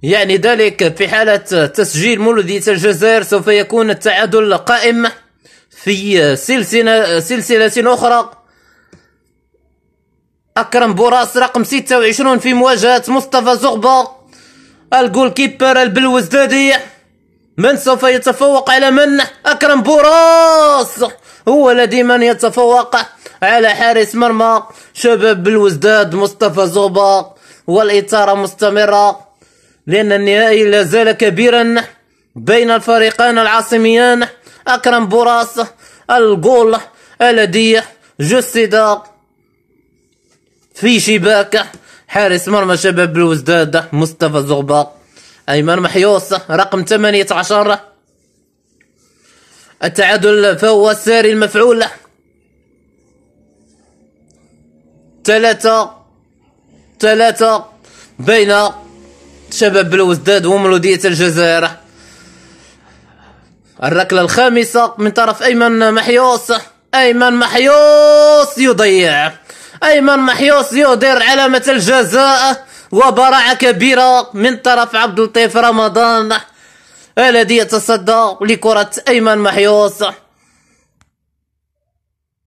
يعني ذلك في حالة تسجيل مولودية الجزائر سوف يكون التعادل قائم في سلسلة أخرى. أكرم بوراس رقم 26 في مواجهة مصطفى زغبة، الجول كيبر البلوزدادي. من سوف يتفوق على من؟ أكرم بوراس هو الذي من يتفوق على حارس مرمى شباب بلوزداد مصطفى زغبة، والإثارة مستمرة لأن النهائي لا زال كبيرا بين الفريقين العاصميان. أكرم بوراس الجول الذي جسد في شباك حارس مرمى شباب بلوزداد مصطفى زغبة. أيمن محيوس رقم 18 التعادل فهو الساري المفعول. 3-3 بين شباب بلوزداد ومولودية الجزائر. الركلة الخامسة من طرف أيمن محيوس. أيمن محيوس يضيع. أيمن محيوس يدير علامة الجزاء، وبراعة كبيرة من طرف عبد اللطيف رمضان الذي يتصدى لكرة أيمن محيوس.